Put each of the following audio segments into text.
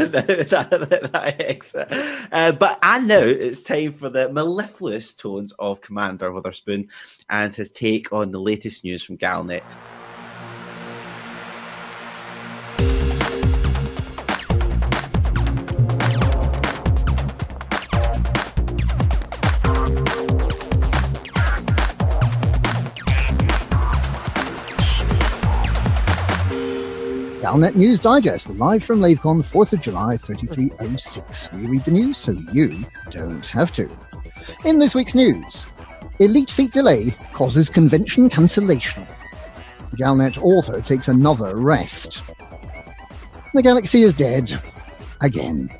that exit. And now it's time for the mellifluous tones of Commander Witherspoon and his take on the latest news from Galnet. Galnet News Digest, live from Lavecon, 4th of July, 3306. We read the news so you don't have to. In this week's news, Elite Feat delay causes convention cancellation. Galnet author takes another rest. The galaxy is dead. Again.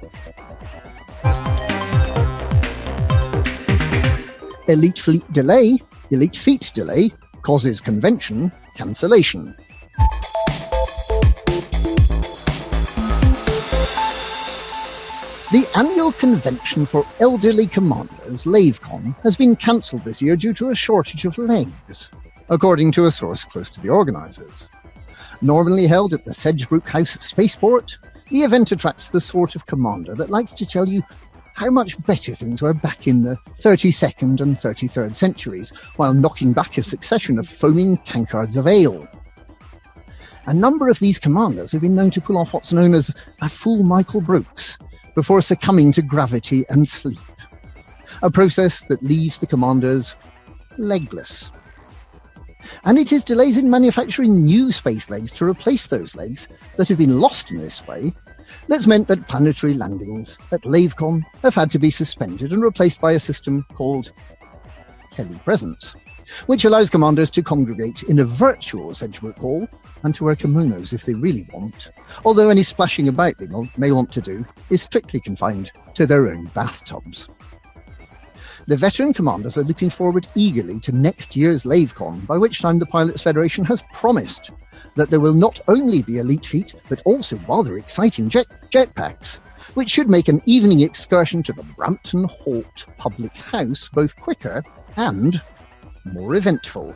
Elite Feat delay causes convention cancellation. The annual convention for elderly commanders, Lavecon, has been cancelled this year due to a shortage of legs, according to a source close to the organisers. Normally held at the Sedgebrook House Spaceport, the event attracts the sort of commander that likes to tell you how much better things were back in the 32nd and 33rd centuries, while knocking back a succession of foaming tankards of ale. A number of these commanders have been known to pull off what's known as a full Michael Brooks, before succumbing to gravity and sleep, a process that leaves the commanders legless. And it is delays in manufacturing new space legs to replace those legs that have been lost in this way that's meant that planetary landings at Lavecon have had to be suspended and replaced by a system called telepresence, which allows commanders to congregate in a virtual Sedgebrook Hall and to wear kimonos if they really want, although any splashing about they may want to do is strictly confined to their own bathtubs. The veteran commanders are looking forward eagerly to next year's Lavecon, by which time the Pilots Federation has promised that there will not only be Elite Feat, but also rather exciting jetpacks, which should make an evening excursion to the Brampton Halt public house both quicker and more eventful.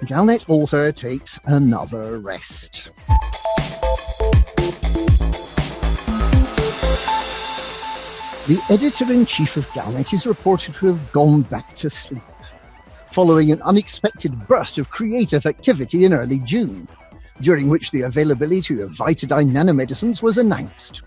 Galnet author takes another rest. The editor-in-chief of Galnet is reported to have gone back to sleep, following an unexpected burst of creative activity in early June, during which the availability of Vitadine nanomedicines was announced.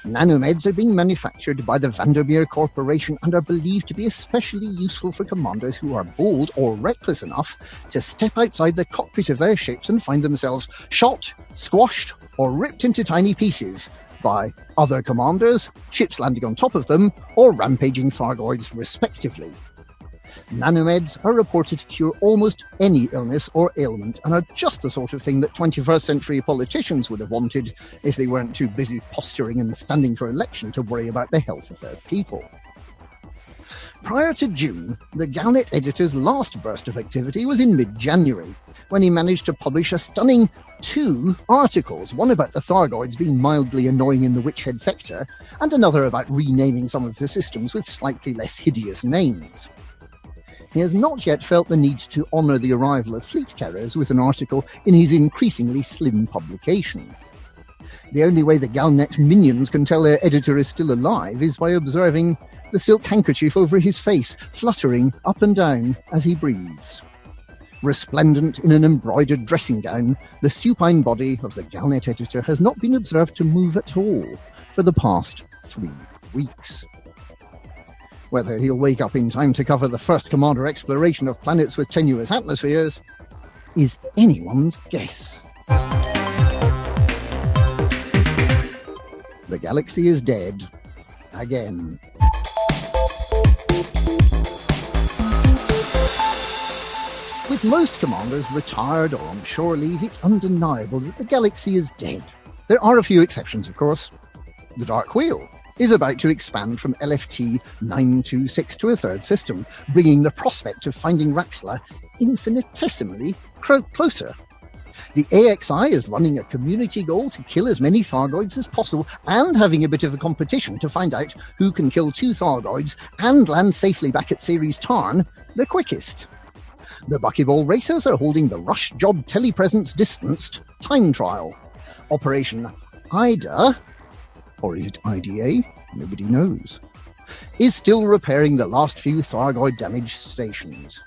Nanomeds are being manufactured by the Vandermeer Corporation and are believed to be especially useful for commanders who are bold or reckless enough to step outside the cockpit of their ships and find themselves shot, squashed, or ripped into tiny pieces by other commanders, ships landing on top of them, or rampaging Thargoids respectively. Nanomeds are reported to cure almost any illness or ailment and are just the sort of thing that 21st century politicians would have wanted if they weren't too busy posturing and standing for election to worry about the health of their people. Prior to June, the Galnet editor's last burst of activity was in mid-January, when he managed to publish a stunning 2 articles, one about the Thargoids being mildly annoying in the Witchhead sector, and another about renaming some of the systems with slightly less hideous names. He has not yet felt the need to honour the arrival of fleet carriers with an article in his increasingly slim publication. The only way the Galnet minions can tell their editor is still alive is by observing the silk handkerchief over his face fluttering up and down as he breathes. Resplendent in an embroidered dressing gown, the supine body of the Galnet editor has not been observed to move at all for the past 3 weeks. Whether he'll wake up in time to cover the first Commander exploration of planets with tenuous atmospheres is anyone's guess. The galaxy is dead. Again. With most commanders retired or on shore leave, it's undeniable that the galaxy is dead. There are a few exceptions, of course. The Dark Wheel is about to expand from LFT 926 to a third system, bringing the prospect of finding Raxxla infinitesimally closer. The AXI is running a community goal to kill as many Thargoids as possible and having a bit of a competition to find out who can kill 2 Thargoids and land safely back at Ceres Tarn the quickest. The Buckyball Racers are holding the Rush Job Telepresence Distanced Time Trial. Operation IDA, or is it IDA? Nobody knows, is still repairing the last few Thargoid damaged stations.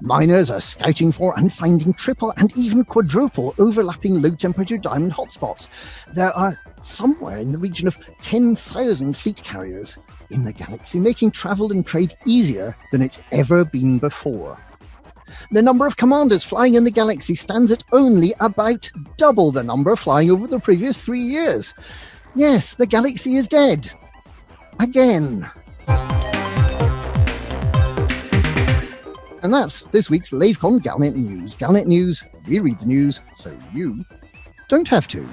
Miners are scouting for and finding triple and even quadruple overlapping low-temperature diamond hotspots. There are somewhere in the region of 10,000 fleet carriers in the galaxy, making travel and trade easier than it's ever been before. The number of commanders flying in the galaxy stands at only about double the number flying over the previous 3 years. Yes, the galaxy is dead. Again. And that's this week's Lavecon Galnet News. Galnet News, we read the news so you don't have to.